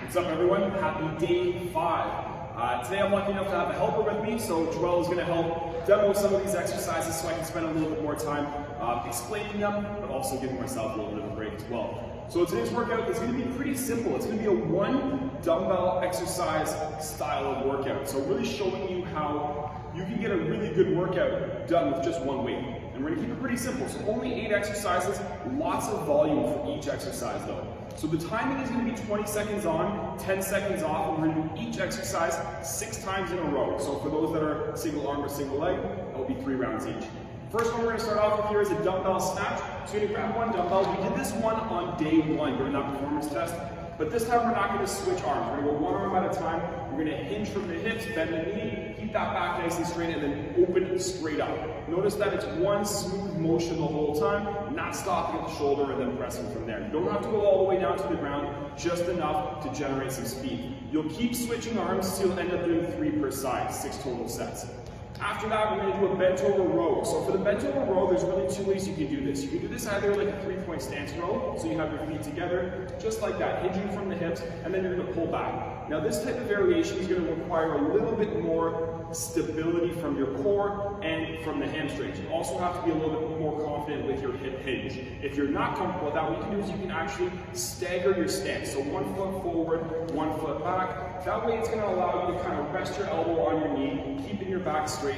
What's up, everyone? Happy day 5. Today I'm lucky enough to have a helper with me, so Joelle is going to help demo some of these exercises so I can spend a little bit more time explaining them, but also giving myself a little bit of a break as well. So today's workout is going to be pretty simple. It's going to be a one dumbbell exercise style of workout. So really showing you how you can get a really good workout done with just one weight. And we're going to keep it pretty simple. So only 8 exercises, lots of volume for each exercise though. So the timing is going to be 20 seconds on, 10 seconds off, and we're going to do each exercise 6 times in a row. So for those that are single arm or single leg, that will be 3 rounds each. First one we're going to start off with here is a dumbbell snatch. So you're going to grab one dumbbell. We did this one on day 1 during that performance test. But this time we're not going to switch arms. We're going to go one arm at a time. We're going to hinge from the hips, bend the knee, keep that back nice and straight, and then open straight up. Notice that it's one smooth motion the whole time, not stopping at the shoulder and then pressing from there. You don't have to go all the way down to the ground, just enough to generate some speed. You'll keep switching arms, so you'll end up doing 3 per side, 6 total sets. After that, we're going to do a bent over row. So for the bent over row, there's really 2 ways you can do this. You can do this either like a 3-point stance row, so you have your feet together, just like that, hinging from the hips, and then you're going to pull back. Now this type of variation is going to require a little bit more stability from your core and from the hamstrings. You also have to be a little bit more confident with your hip hinge. If you're not comfortable with that, what you can do is you can actually stagger your stance. So 1 foot forward, 1 foot back. That way it's going to allow you to kind of rest your elbow on your knee, keeping your back straight.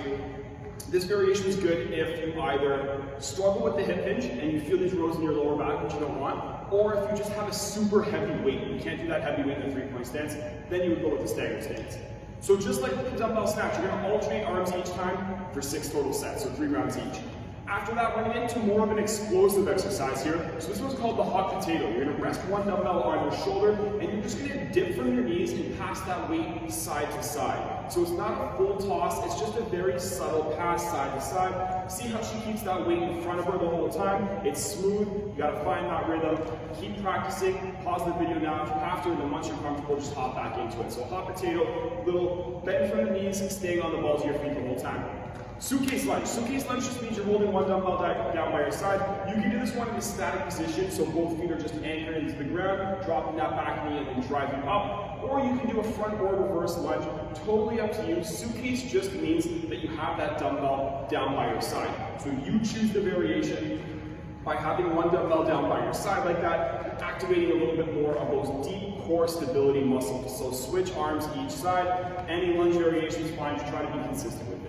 This variation is good if you either struggle with the hip hinge and you feel these rows in your lower back, which you don't want, or if you just have a super heavy weight. You can't do that heavy weight in a 3-point stance, then you would go with the staggered stance. So just like with the dumbbell snatch, you're going to alternate arms each time for 6 total sets, so 3 rounds each. After that, we're going to get into more of an explosive exercise here. So this one's called the hot potato. You're going to rest one dumbbell on your shoulder, and you're just going to dip from your knees and pass that weight side to side. So it's not a full toss, it's just a very subtle pass side to side. See how she keeps that weight in front of her the whole time? It's smooth, you got to find that rhythm. Keep practicing, pause the video now if you have to, and then once you're comfortable, just hop back into it. So hot potato, little bend from the knees, staying on the balls of your feet the whole time. Suitcase lunge. Suitcase lunge just means you're holding one dumbbell down by your side. You can do this one in a static position, so both feet are just anchored into the ground, dropping that back knee and then driving up. Or you can do a front or reverse lunge, totally up to you. Suitcase just means that you have that dumbbell down by your side. So you choose the variation. By having one dumbbell down by your side like that, you're activating a little bit more of those deep core stability muscles. So switch arms each side. Any lunge variation is fine, just try to be consistent with it.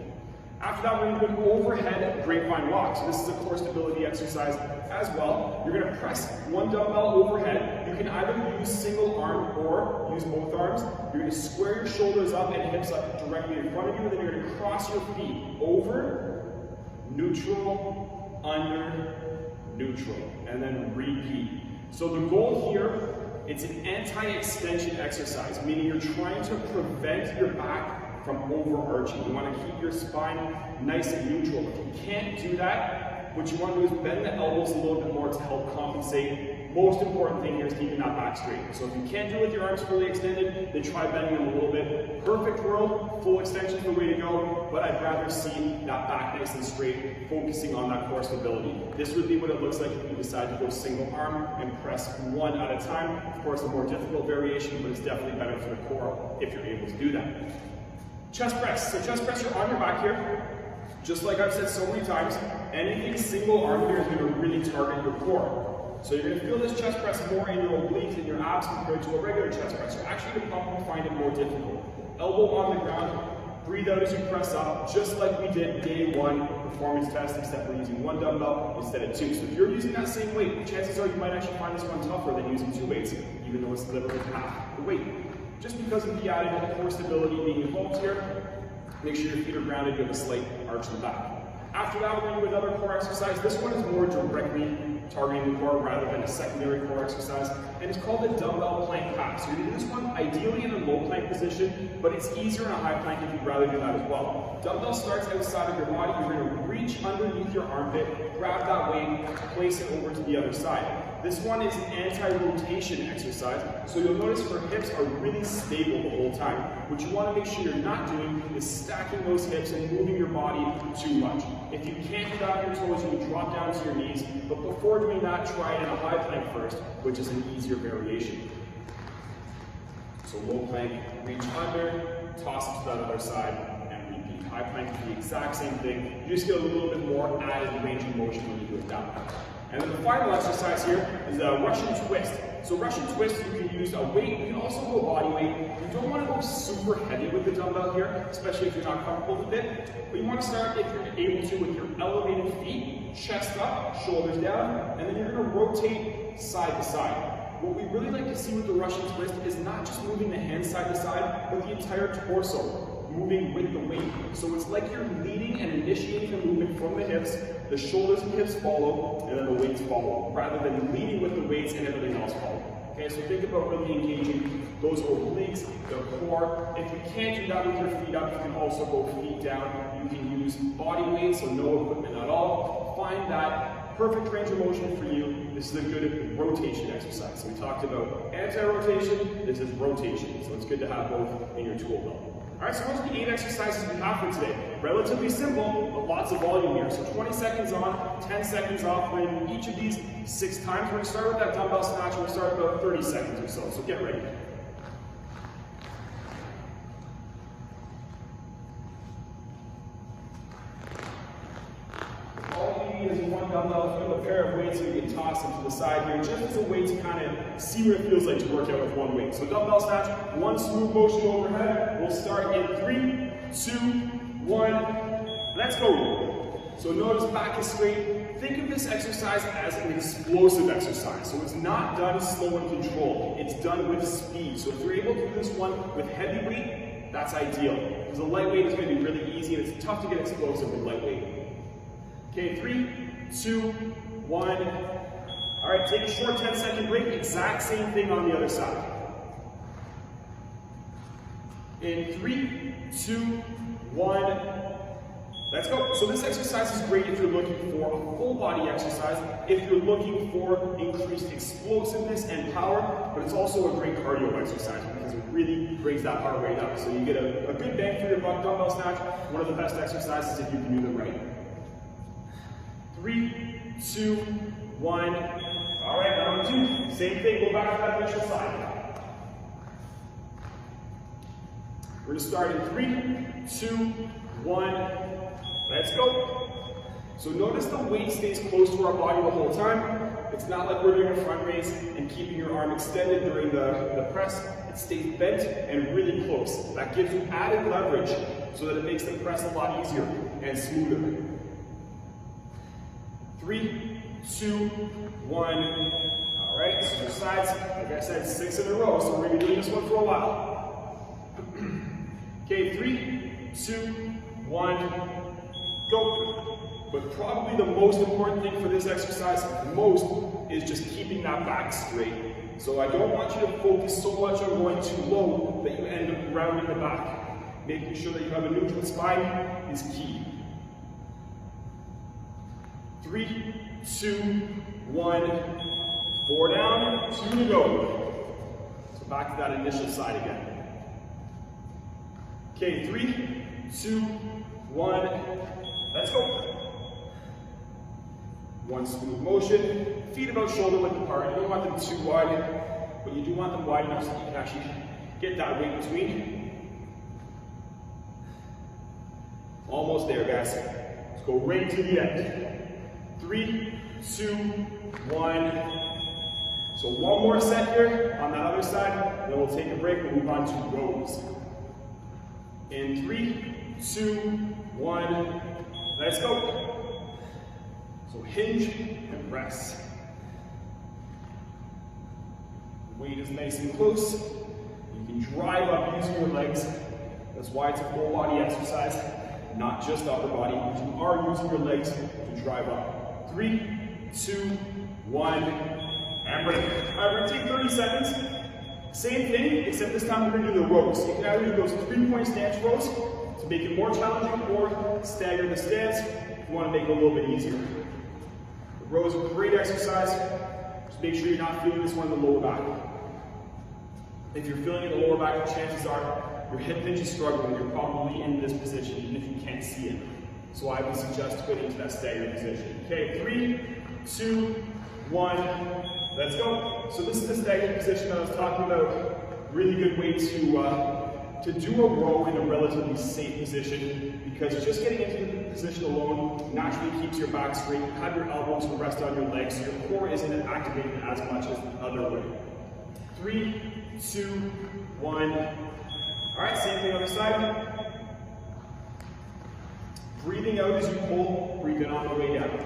After that, we're going to do an overhead grapevine walk. So this is a core stability exercise as well. You're going to press one dumbbell overhead. You can either use single arm or use both arms. You're going to square your shoulders up and hips up directly in front of you, and then you're going to cross your feet over, neutral, under, neutral, and then repeat. So the goal here, it's an anti-extension exercise, meaning you're trying to prevent your back from overarching. You want to keep your spine nice and neutral. If you can't do that, what you want to do is bend the elbows a little bit more to help compensate. Most important thing here is keeping that back straight. So if you can't do it with your arms fully extended, then try bending them a little bit. Perfect world, full extension is the way to go, but I'd rather see that back nice and straight, focusing on that core stability. This would be what it looks like if you decide to go single arm and press one at a time. Of course, a more difficult variation, but it's definitely better for the core if you're able to do that. Chest press. So chest press, you're on your back here. Just like I've said so many times, anything single arm here is going to really target your core. So you're going to feel this chest press more in your obliques and your abs compared to a regular chest press. You're actually going to probably find it more difficult. Elbow on the ground, breathe out as you press up, just like we did day 1 performance test, except we're using 1 dumbbell instead of 2. So if you're using that same weight, chances are you might actually find this one tougher than using 2 weights, even though it's literally half the weight. Just because of the added core stability being involved here, make sure your feet are grounded, you have a slight arch in the back. After that, we're going to do another core exercise. This one is more directly targeting the core rather than a secondary core exercise, and it's called the dumbbell plank pack. So you're going to do this one ideally in a low plank position, but it's easier in a high plank if you'd rather do that as well. Dumbbell starts outside of your body. You're going to reach underneath your armpit, grab that weight, place it over to the other side. This one is an anti-rotation exercise, so you'll notice her hips are really stable the whole time. What you want to make sure you're not doing is stacking those hips and moving your body too much. If you can't do that on your toes, you can drop down to your knees, but before doing that, try it in a high plank first, which is an easier variation. So low plank, reach under, toss it to that other side, and repeat. High plank is the exact same thing. You just get a little bit more added range of motion when you do it that way. And then the final exercise here is a Russian twist. So Russian twist, you can use a weight, you can also go body weight. You don't want to go super heavy with the dumbbell here, especially if you're not comfortable with it. But you want to start, if you're able to, with your elevated feet, chest up, shoulders down, and then you're going to rotate side to side. What we really like to see with the Russian twist is not just moving the hands side to side, but the entire torso, moving with the weight. So it's like you're leading and initiating the movement from the hips, the shoulders and hips follow, and then the weights follow, rather than leading with the weights and everything else follow. Okay, so think about really engaging those obliques, the core. If you can't do that with your feet up, you can also go feet down. You can use body weight, so no equipment at all. Find that perfect range of motion for you. This is a good rotation exercise. So we talked about anti-rotation, this is rotation. So it's good to have both in your tool belt. All right, so those are the 8 exercises we have for today. Relatively simple, but lots of volume here. So 20 seconds on, 10 seconds off. We're going to do each of these 6 times. We're going to start with that dumbbell snatch. We'll start about 30 seconds or so. So get ready. All you need is one dumbbell. If you have a pair of weights, so you can toss them to the side here, just as a way to kind of see what it feels like to work out with one weight. So dumbbell snatch, one smooth motion overhead. We'll start in 3, 2, 1. Let's go. So notice back is straight. Think of this exercise as an explosive exercise. So it's not done slow and controlled. It's done with speed. So if you're able to do this one with heavy weight, that's ideal. Because the lightweight is going to be really easy, and it's tough to get explosive with lightweight. Okay, 3, 2, 1. All right, take a short 10-second break. Exact same thing on the other side. In 3, 2, 1. Let's go. So this exercise is great if you're looking for a full body exercise, if you're looking for increased explosiveness and power, but it's also a great cardio exercise because it really brings that heart rate up. So you get a good bang for your buck dumbbell snatch, one of the best exercises if you can do them right. 3, 2, 1. All right, number 2. Same thing, go back to that initial side. We're going to start in 3, 2, 1. Let's go. So notice the weight stays close to our body the whole time. It's not like we're doing a front raise and keeping your arm extended during the press. It stays bent and really close. That gives you added leverage so that it makes the press a lot easier and smoother. 3, 2, 1. All right, switch sides. Like I said, 6 in a row, so we're going to be doing this one for a while. Okay, 3, 2, 1. Go. But probably the most important thing for this exercise, is just keeping that back straight. So I don't want you to focus so much on going too low that you end up rounding the back. Making sure that you have a neutral spine is key. 3, 2, 1. 4 down, 2 to go. So back to that initial side again. Okay, 3, 2, 1. Let's go. One smooth motion. Feet about shoulder width apart. You don't want them too wide, but you do want them wide enough so you can actually get that weight between. Almost there, guys. Let's go right to the end. 3, 2, 1. So one more set here on that other side, then we'll take a break and move on to rows. In 3, 2, 1. Let's go. So hinge and press. Weight is nice and close. You can drive up using your legs. That's why it's a full body exercise, not just upper body, but you are using your legs to drive up. 3, 2, 1, and break. All right, we're going to take 30 seconds. Same thing, except this time we're going to do the rows. You can either do those 3-point stance rows to make it more challenging, or stagger the stance if you want to make it a little bit easier. The rows are a great exercise. Just make sure you're not feeling this one in the lower back. If you're feeling it in the lower back, chances are your hip hinge is struggling. You're probably in this position, even if you can't see it. So I would suggest putting into that staggered position. Okay, 3, 2, 1. Let's go. So this is the staggered position that I was talking about really good way to do a row in a relatively safe position, because just getting into the position alone naturally keeps your back straight. You have your elbows to rest on your legs, so your core isn't activated as much as the other way. 3, 2, 1. All right, same thing on the side. Breathing out as you pull, breathe in on the way down.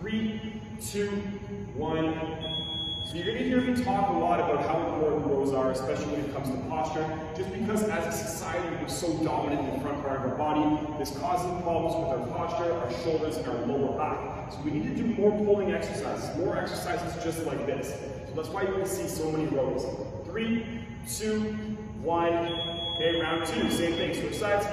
3, 2, 1. So you're going to hear me talk a lot about how important rows are, especially when it comes to posture, just because as a society we're so dominant in the front part of our body, this causes problems with our posture, our shoulders, and our lower back. So we need to do more pulling exercises, more exercises just like this. So that's why you're going to see so many rows. 3, 2, 1. Okay, round 2, same thing, switch sides.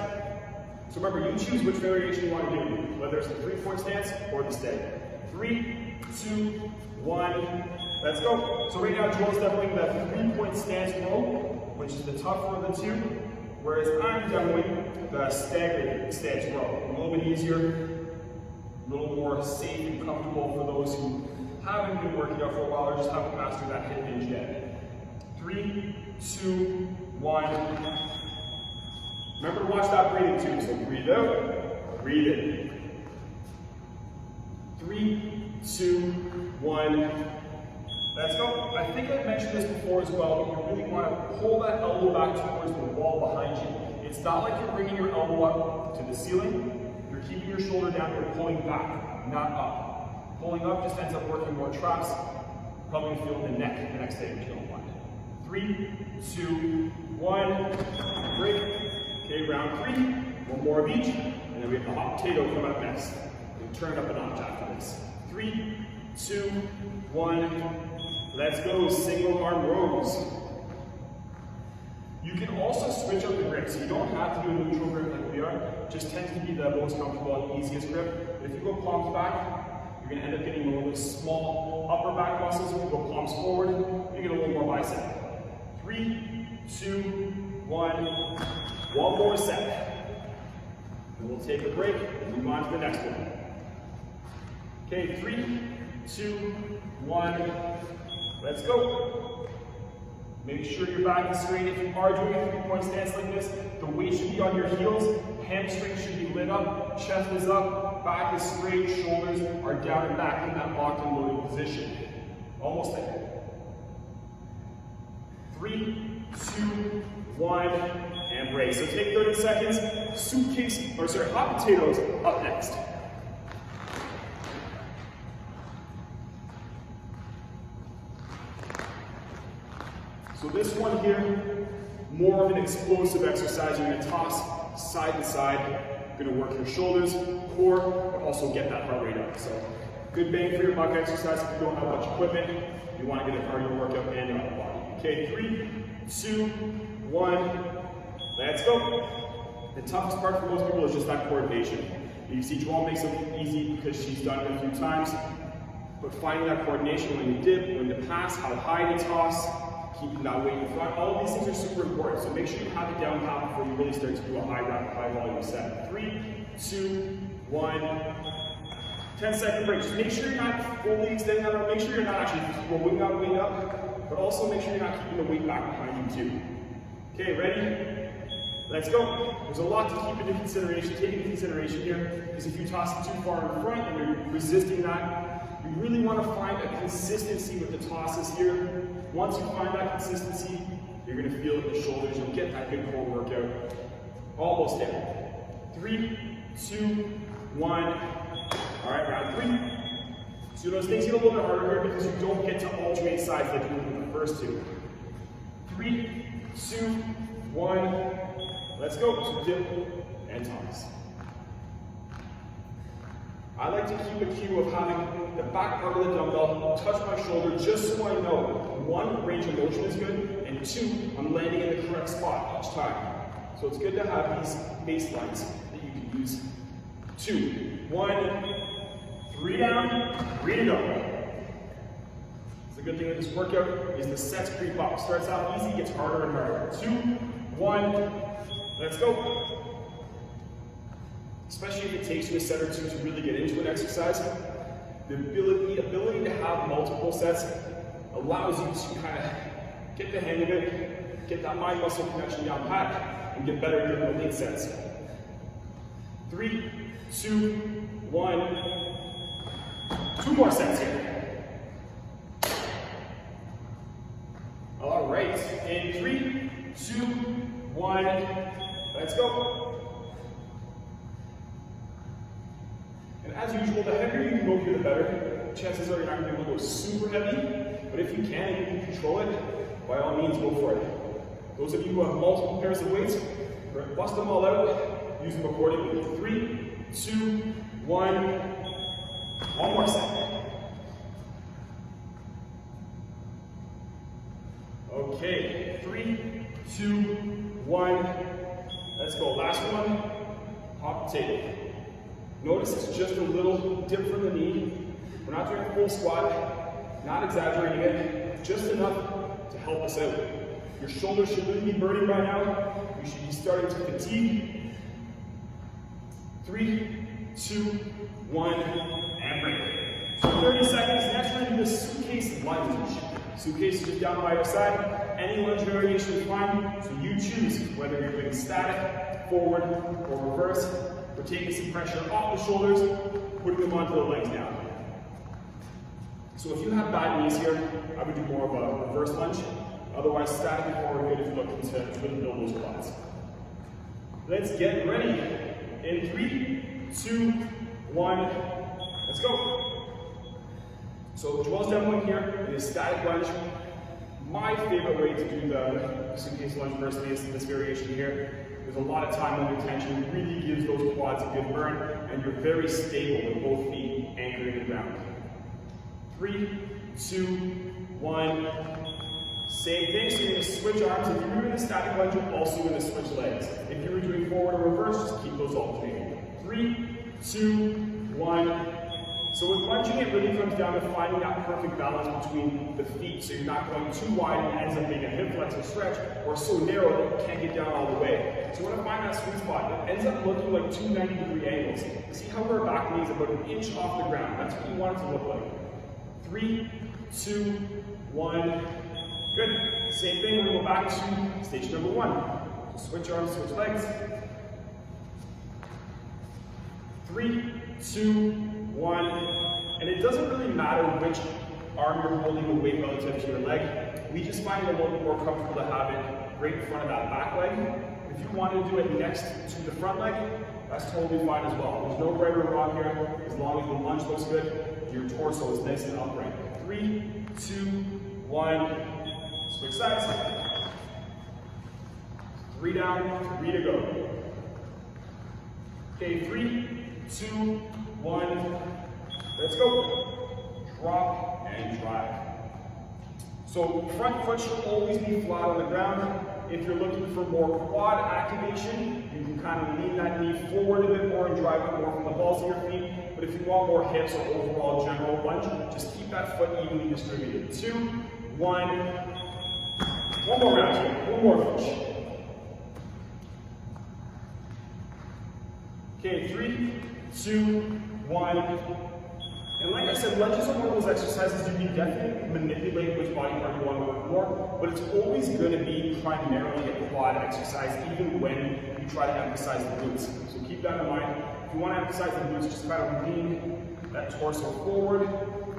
So remember, you choose which variation you want to do, whether it's the 3-point stance or the stay. 3, 2, 1. Let's go. So right now, Joel's demoing the 3-point stance row, which is the tougher of the two, whereas I'm demoing the staggered stance row. A little bit easier, a little more safe and comfortable for those who haven't been working out for a while or just haven't mastered that hip hinge yet. 3, 2, 1. Remember to watch that breathing too. So breathe out, breathe in. 3, 2, 1. Let's go. I think I mentioned this before as well, but you really want to pull that elbow back towards the wall behind you. It's not like you're bringing your elbow up to the ceiling. You're keeping your shoulder down. You're pulling back, not up. Pulling up just ends up working more traps. Probably feel the neck the next day, which you don't want. 3, 2, 1. Break. Okay, round 3. One more of each, and then we have the hot potato coming up next. We'll turn it up a notch after this. 3, 2, 1. Let's go, single arm rows. You can also switch up the grip, so you don't have to do a neutral grip like we are. It just tends to be the most comfortable and easiest grip. But if you go palms back, you're going to end up getting one of those small upper back muscles. If you go palms forward, you get a little more bicep. 3, 2, 1. One more set. And we'll take a break and move on to the next one. Okay, 3, 2, 1. Let's go. Make sure your back is straight. If you are doing a 3-point stance like this, the weight should be on your heels, hamstrings should be lit up, chest is up, back is straight, shoulders are down and back in that locked and loaded position. Almost there. 3, 2, 1, and break. So take 30 seconds. Hot potatoes up next. So this one here, more of an explosive exercise. You're going to toss side to side. You're going to work your shoulders, core, but also get that heart rate up. So good bang for your buck exercise. If you don't have much equipment, you want to get a cardio workout and your upper body. Okay, 3, 2, 1. Let's go. The toughest part for most people is just that coordination. You see Joelle makes it easy because she's done it a few times, but finding that coordination when you dip, when to pass, how high to toss, keeping that weight in front, all of these things are super important. So make sure you have it down pat before you really start to do a high rep, high volume set. 3, 2, 1. 10-second break. Just make sure you're not fully extending that arm. Make sure you're not actually throwing that weight up, but also make sure you're not keeping the weight back behind you too. Okay, ready? Let's go. There's a lot to keep into consideration, take into consideration here, because if you toss it too far in front and you're resisting that, you really want to find a consistency with the tosses here. Once you find that consistency, you're going to feel it in the shoulders. You'll get that good core workout. Almost there. 3, 2, 1. All right, round 3. So those things get a little bit harder here because you don't get to alternate sides like you did in the first two. 3, 2, 1. Let's go. So dip and toss. I like to keep a cue of having the back part of the dumbbell touch my shoulder just so I know, 1, range of motion is good, and 2, I'm landing in the correct spot each time. So it's good to have these baselines that you can use. 2, 1, 3 down, 3 to go. The good thing with this workout is the sets creep up. Starts out easy, gets harder and harder. 2, 1, let's go. Especially if it takes you a set or two to really get into an exercise, the ability to have multiple sets allows you to kind of get the hang of it, get that mind muscle connection down pat, and get better at your leg sets. 3, 2, 1. 2 more sets here. All right, in 3, 2, 1, let's go. And as usual, the heavier you can go here, the better. Chances are you're not going to be able to go super heavy, but if you can and you can control it, by all means, go for it. Those of you who have multiple pairs of weights, bust them all out, use them accordingly. 3, 2, 1. One more set. Okay, 3, 2, 1. Let's go. Last one. Hop the table. Notice it's just a little dip from the knee. We're not doing a full squat, not exaggerating it, just enough to help us out. Your shoulders should really be burning by now. You should be starting to fatigue. 3, 2, 1, and break. So 30 seconds. Next, we're going to do the suitcase lunge. Suitcase is just down by your side. Any lunge variation is fine, so you choose whether you're doing static, forward, or reverse. We're taking some pressure off the shoulders, putting them onto the legs now. So if you have bad knees here, I would do more of a reverse lunge. Otherwise, static and forward good if you're looking to really build those quads. Let's get ready. In 3, 2, 1, let's go. So Joel's demoing here in a static lunge. My favorite way to do the suitcase lunge personally is this variation here. There's a lot of time under tension. It really gives those quads a good burn, and you're very stable with both feet anchoring the ground. 3, 2, 1. Same thing, so you're going to switch arms. If you're doing a static lunge, you're also going to switch legs. If you were doing forward or reverse, just keep those alternating. 3, 2, 1. So with lunging, it really comes down to finding that perfect balance between the feet, so you're not going too wide and it ends up being a hip flexor stretch, or so narrow that you can't get down all the way. So you want to find that sweet spot. It ends up looking like 2 90-degree angles. See how our back knee is about an inch off the ground. That's what you want it to look like. 3, 2, 1. Good. Same thing, we'll go back to stage number 1. Switch arms, switch legs. 3, 2, 1. And it doesn't really matter which arm you're holding the weight relative to your leg. We just find it a little bit more comfortable to have it right in front of that back leg. If you want to do it next to the front leg, that's totally fine as well. There's no right or wrong here. As long as the lunge looks good, your torso is nice and upright. 3, 2, 1. Switch sides. 3 down, 3 to go. Okay, 3, 2, 1. Let's go. Drop and drive. So front foot should always be flat on the ground. If you're looking for more quad activation, you can kind of lean that knee forward a bit more and drive it more from the balls of your feet. But if you want more hips or overall general lunge, just keep that foot evenly distributed. 2, 1. One more round here. One more push. Okay, 3, 2, 1. And like I said, lunges are one of those exercises you can definitely manipulate which body part you want to work more, but it's always going to be primarily a quad exercise, even when you try to emphasize the glutes. So keep that in mind. If you want to emphasize the glutes, just kind of lean that torso forward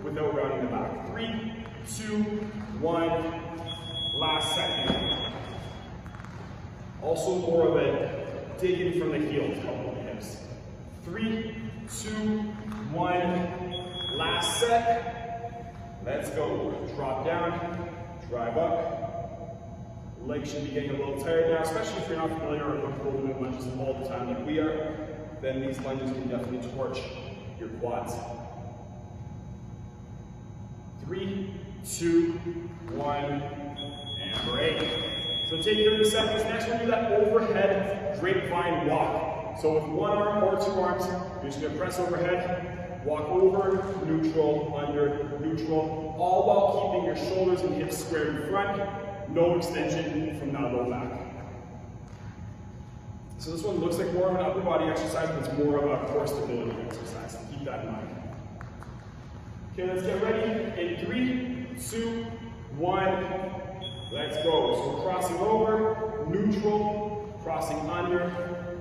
without rounding the back. 3, 2, 1. Last second. Also more of a dig in from the heel to help with the hips. 3, 2, 1. Last set. Let's go. Drop down, drive up. Legs should be getting a little tired now, especially if you're not familiar or comfortable doing lunges all the time like we are. Then these lunges can definitely torch your quads. 3, 2, 1, and break. So take 30 seconds. Next, we'll do that overhead grapevine walk. So with one arm or 2 arms, you're just going to press overhead, walk over, neutral, under, neutral, all while keeping your shoulders and hips square in front, no extension from that low back. So this one looks like more of an upper body exercise, but it's more of a core stability exercise. So keep that in mind. Okay, let's get ready. In 3, 2, 1, let's go. So crossing over, neutral, crossing under,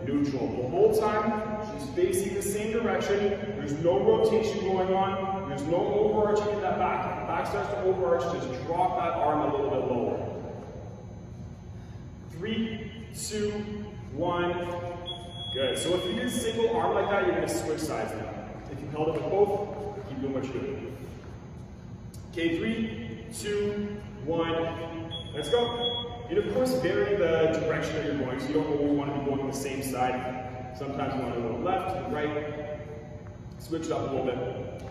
neutral. The whole time, she's facing the same direction. There's no rotation going on. There's no overarching in that back. If the back starts to overarch, just drop that arm a little bit lower. 3, 2, 1. Good. So if you did single arm like that, you're going to switch sides now. If you held it with both, keep doing what you're doing. Okay, 3, 2, 1. Let's go. And of course, vary the direction that you're going, so you don't always want to be going the same side. Sometimes you want to go left and right. Switch it up a little bit.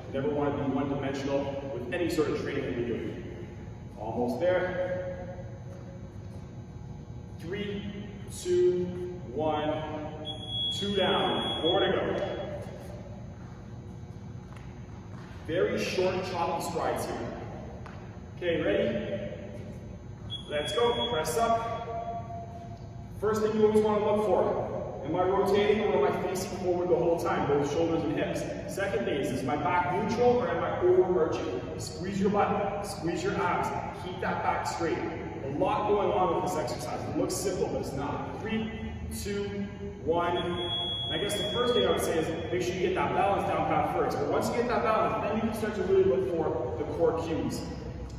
You never want to be one-dimensional with any sort of training that you're doing. Almost there. 3, 2, 1. 2 down. 4 to go. Very short, choppy strides here. Okay, ready? Let's go. Press up. First thing you always want to look for. Am I rotating or am I facing forward the whole time, both shoulders and hips? Second thing is my back neutral or am I overarching? Squeeze your butt, squeeze your abs, keep that back straight. A lot going on with this exercise. It looks simple, but it's not. 3, 2, 1. And I guess the first thing I would say is make sure you get that balance down pat first. But once you get that balance, then you can start to really look for the core cues.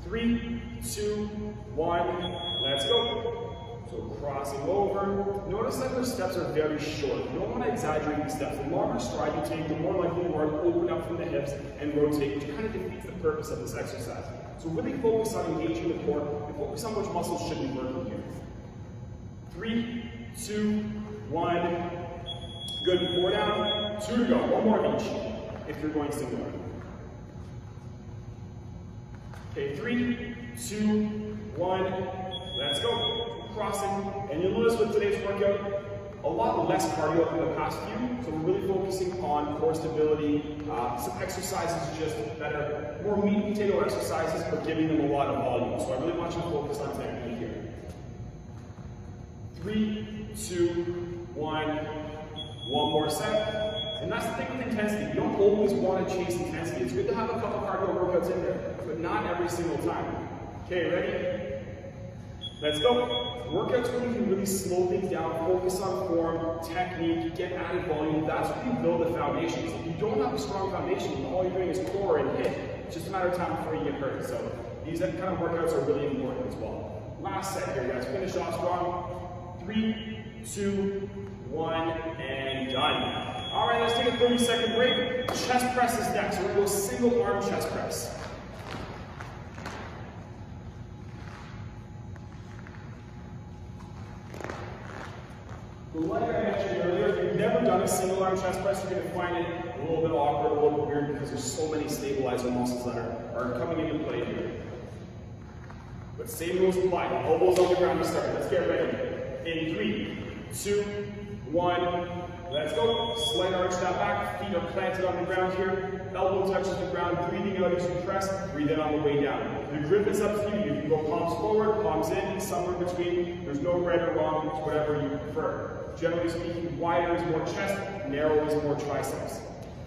3, 2, 1, let's go. So crossing over. Notice that those steps are very short. You don't want to exaggerate these steps. The longer stride you take, the more likely you are to open up from the hips and rotate, which kind of defeats the purpose of this exercise. So really focus on engaging the core and focus on which muscles should be working here. 3, 2, 1. Good. 4 down. 2 to go. One more of each if you're going single. Okay, 3, 2, 1. Let's go. Crossing. And you'll notice with today's workout, a lot less cardio than the past few. So we're really focusing on core stability. Some exercises just that are more meat and potato exercises, but giving them a lot of volume. So I really want you to focus on technique here. 3, 2, 1. One more set. And that's the thing with intensity. You don't always want to chase intensity. It's good to have a couple cardio workouts in there, but not every single time. Okay, ready? Let's go. Workouts where you can really slow things down, focus on form, technique, get added volume. That's where you build the foundations. If you don't have a strong foundation, all you're doing is core and hit. It's just a matter of time before you get hurt. So these kind of workouts are really important as well. Last set here, guys. Finish off strong. 3, 2, 1, and done. All right, let's take a 30-second break. Chest press is next. We're going to go single arm chest press. Like I mentioned earlier, if you've never done a single arm chest press, you're going to find it a little bit awkward, a little bit weird because there's so many stabilizer muscles that are coming into play here. But same rules apply. Elbows on the ground to start. Let's get ready. In 3, 2, 1. Let's go. Slight arch that back. Feet are planted on the ground here. Elbow touches the ground. Breathing out as you press. Breathe in on the way down. The grip is up to you. You can go palms forward, palms in, somewhere between. There's no right or wrong. It's whatever you prefer. Generally speaking, wider is more chest, narrow is more triceps.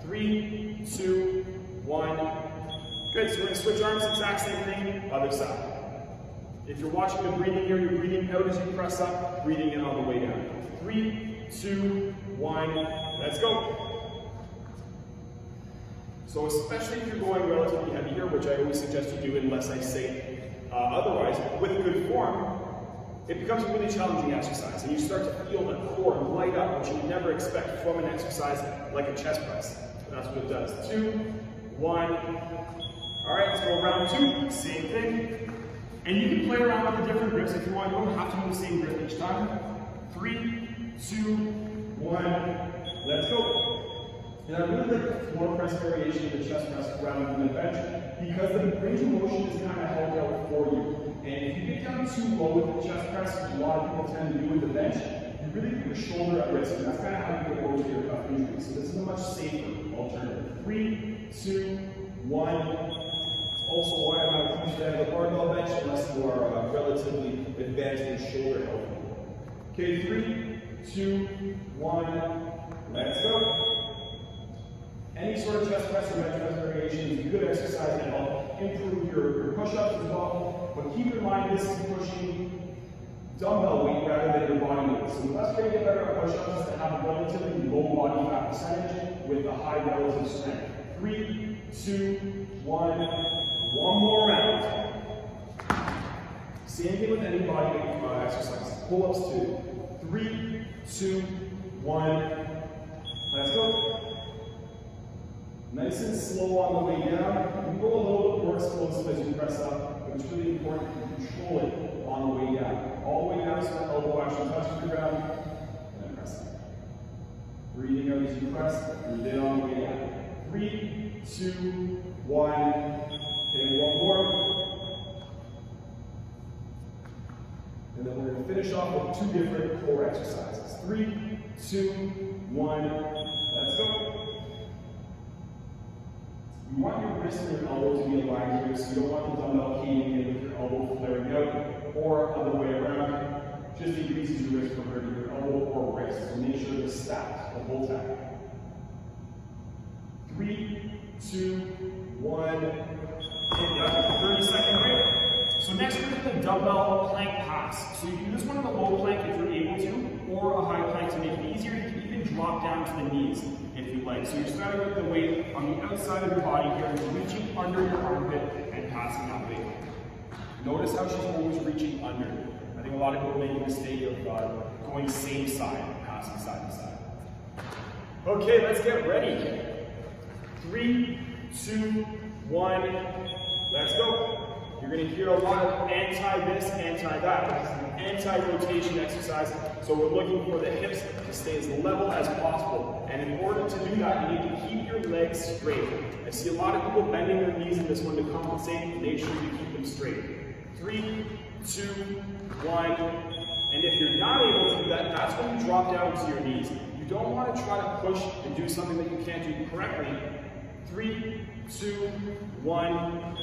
3, 2, 1. Good. So we're going to switch arms. Exact same thing. Other side. If you're watching the breathing here, you're breathing out as you press up, breathing in on the way down. 3, 2, 1, let's go. So especially if you're going relatively heavy here, which I always suggest you do unless I say otherwise, with good form, it becomes a really challenging exercise. And you start to feel the core light up, which you would never expect from an exercise like a chest press. And that's what it does. 2, 1. All right, let's go round 2. Same thing. And you can play around with the different grips if you want. You don't have to do the same grip each time. 3, 2, 1, let's go. And I really like the floor press variation of the chest press around from the bench because the range of motion is kind of held out for you. And if you get down too low with the chest press, which a lot of people tend to do with the bench, you really put your shoulder at risk, and that's kind of how you get over to your cuff injury. So this is a much safer alternative. 3, 2, 1. Also, why am I huge fan of the barbell bench unless you are relatively advanced in shoulder health? Okay, 3, 2, 1, let's go. Any sort of chest press or bench press variation is a good exercise to help improve your push-ups as well. But keep in mind, this is pushing dumbbell weight rather than your body weight. So the best way to get better at push-ups is to have a relatively low body fat percentage with a high relative strength. 3, 2, 1. One more round. Same thing with any body weight exercise. Pull-ups 2. 3, 2, 1. Let's go. Nice and slow on the way down. You go a little bit more explosive as you press up, but it's really important to control it on the way down. All the way down so the elbow actually touches the ground, and then press up. Breathing out as you press, breathe in on the way down. 3, 2, 1. Okay, one more. And then we're going to finish off with 2 different core exercises. 3, 2, 1. Let's go. You want your wrist and your elbow to be aligned here, so you don't want the dumbbell caving in with your elbow flaring out, or other way around. Just increases your risk for hurting your elbow or wrist. So make sure it's stacked the whole time. 3, 2, 1, and 30-second break. So next we're going to do the dumbbell plank pass. So you can do this one on a low plank if you're able to, or a high plank to make it easier. You can even drop down to the knees if you like. So you're starting with the weight on the outside of your body here, reaching under your armpit and passing that weight. Notice how she's always reaching under. I think a lot of people make a mistake of going same side, passing side to side. Okay, let's get ready. 3, 2, 1, let's go. You're going to hear a lot of anti-this, anti-that. This is an anti-rotation exercise, so we're looking for the hips to stay as level as possible. And in order to do that, you need to keep your legs straight. I see a lot of people bending their knees in this one to compensate. Make sure you keep them straight. 3, 2, 1. And if you're not able to do that, that's when you drop down to your knees. You don't want to try to push and do something that you can't do correctly. 3, 2, 1.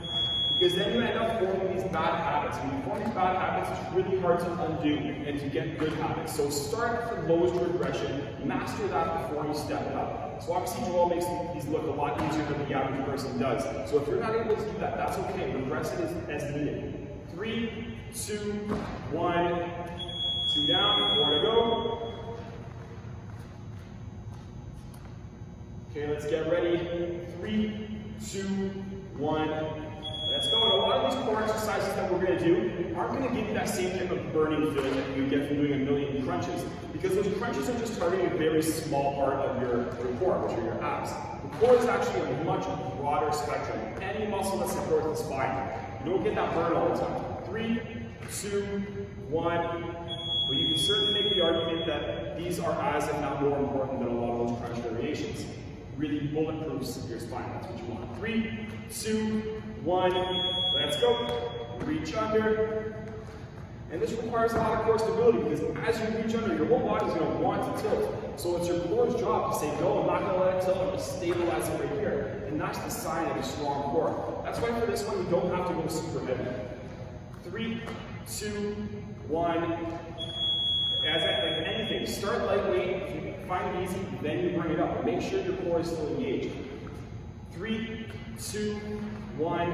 Because then you end up forming these bad habits. When you form these bad habits, it's really hard to undo and to get good habits. So start with the lowest regression, master that before you step it up. So obviously Joel makes these look a lot easier than the average person does. So if you're not able to do that, that's okay. Regress it as needed. 3, 2, 1, 2 down, 4 to go. Okay, let's get ready. 3, 2, 1. Let's go. And a lot of these core exercises that we're going to do aren't going to give you that same type of burning feeling that you get from doing a million crunches, because those crunches are just targeting a very small part of your core, which are your abs. The core is actually a much broader spectrum. Any muscle that supports the spine. You don't get that burn all the time. 3, 2, 1. But you can certainly make the argument that these are as, if not more important than a lot of those crunch variations. Really bulletproof your spine. That's what you want. 3, 2, 1, let's go. Reach under. And this requires a lot of core stability, because as you reach under, your whole body's going to want to tilt. So it's your core's job to say, no, I'm not going to let it tilt, I'm going to stabilize it right here. And that's the sign of a strong core. That's why for this one, you don't have to go super heavy. 3, 2, 1. As like anything, start lightweight. If you find it easy, then you bring it up. But make sure your core is still engaged. 3, 2, 1.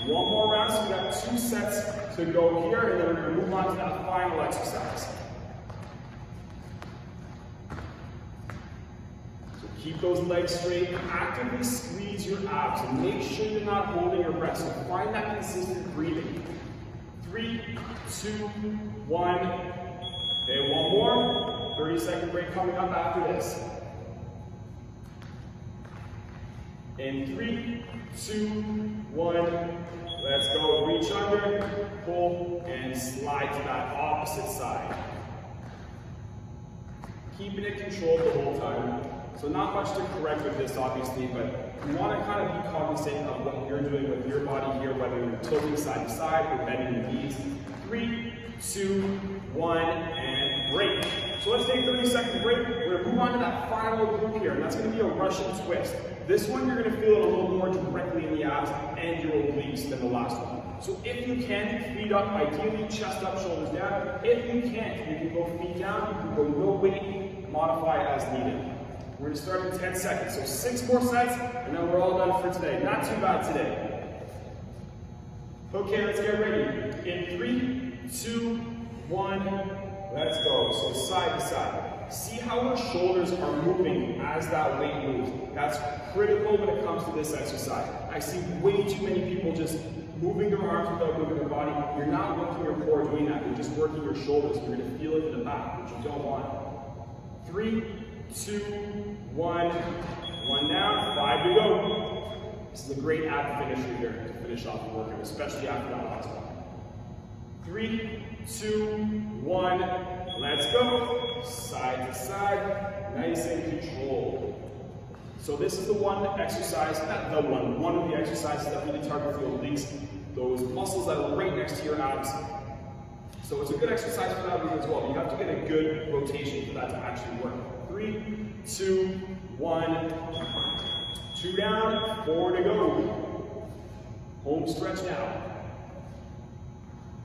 One more round, so we got 2 sets to go here, and then we're going to move on to that final exercise. So keep those legs straight, actively squeeze your abs, and make sure you're not holding your breath. So find that consistent breathing. 3, 2, 1. Okay, one more. 30-second break coming up after this. In 3, 2, 1. Let's go. Reach under, pull, and slide to that opposite side. Keeping it controlled the whole time. So not much to correct with this, obviously, but you want to kind of be cognizant of what you're doing with your body here, whether you're tilting side to side or bending the knees. 3, 2, 1, and break. So let's take a 30-second break. We're going to move on to that final group here, and that's going to be a Russian twist. This one, you're going to feel it a little more directly in the abs and your obliques than the last one. So if you can, feet up, ideally chest up, shoulders down. If you can't, you can go feet down, you can go no weight, modify as needed. We're going to start in 10 seconds. So 6 more sets, and then we're all done for today. Not too bad today. Okay, let's get ready. In 3, 2, 1, let's go. So side to side. See how your shoulders are moving as that weight moves. That's critical when it comes to this exercise. I see way too many people just moving their arms without moving their body. You're not working your core doing that. You're just working your shoulders. You're going to feel it in the back, which you don't want. 3, 2, 1. 1 down, 5 to go. This is a great ab finisher here to finish off the workout, especially after that last one. 3, 2, 1. Let's go. Side to side, nice and controlled. So this is the one exercise, not the one of the exercises that really target the obliques, those muscles that are right next to your abs. So it's a good exercise for that as well. You have to get a good rotation for that to actually work. 3, 2, 1. 2 down, 4 to go. Home stretch now.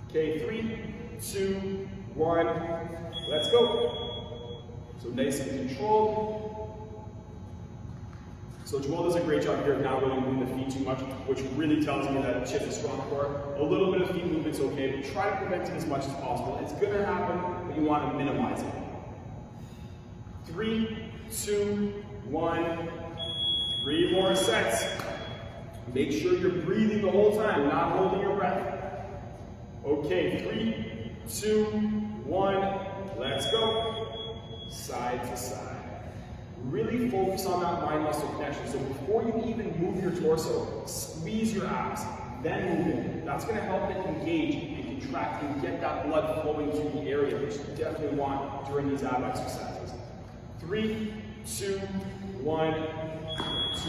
Okay, 3, 2, 1. Let's go. So nice and controlled. So Joel does a great job here of not really moving the feet too much, which really tells me that Chip is strong core. A little bit of feet movement's okay, but try to prevent it as much as possible. It's gonna happen, but you want to minimize it. 3, 2, 1. 3 more sets. Make sure you're breathing the whole time, not holding your breath. Okay, 3, 2, 1. Let's go. Side to side. Really focus on that mind-muscle connection. So before you even move your torso, squeeze your abs, then move in. That's going to help it engage and contract and get that blood flowing to the area, which you definitely want during these ab exercises. 3, 2, 1.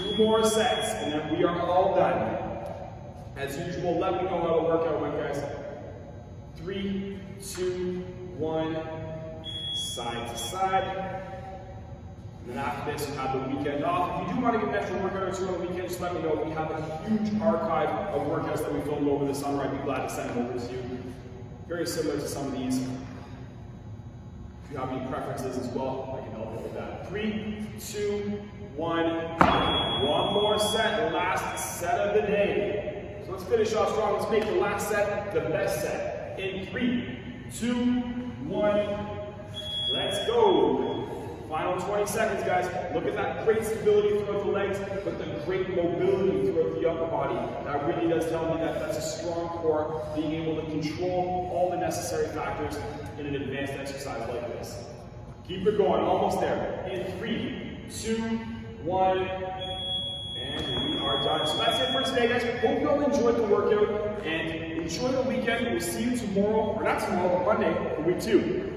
2 more sets, and then we are all done. As usual, let me know how the workout went, guys. 3, 2, 1. Side to side. And then after this, you have the weekend off. If you do want to get an extra workout or 2 on the weekend, just let me know. We have a huge archive of workouts that we filmed over the summer. I'd be glad to send them over to you. Very similar to some of these. If you have any preferences as well, I can help you with that. 3, 2, 1. 1 more set, last set of the day. So let's finish off strong. Let's make the last set the best set. In 3, 2, 1. Let's go. Final 20 seconds, guys. Look at that great stability throughout the legs, but the great mobility throughout the upper body. That really does tell me that that's a strong core, being able to control all the necessary factors in an advanced exercise like this. Keep it going, almost there. In 3, 2, 1, and we are done. So that's it for today, guys. Hope you all enjoyed the workout, and enjoy the weekend. We'll see you tomorrow, or not tomorrow, but Monday, for week 2.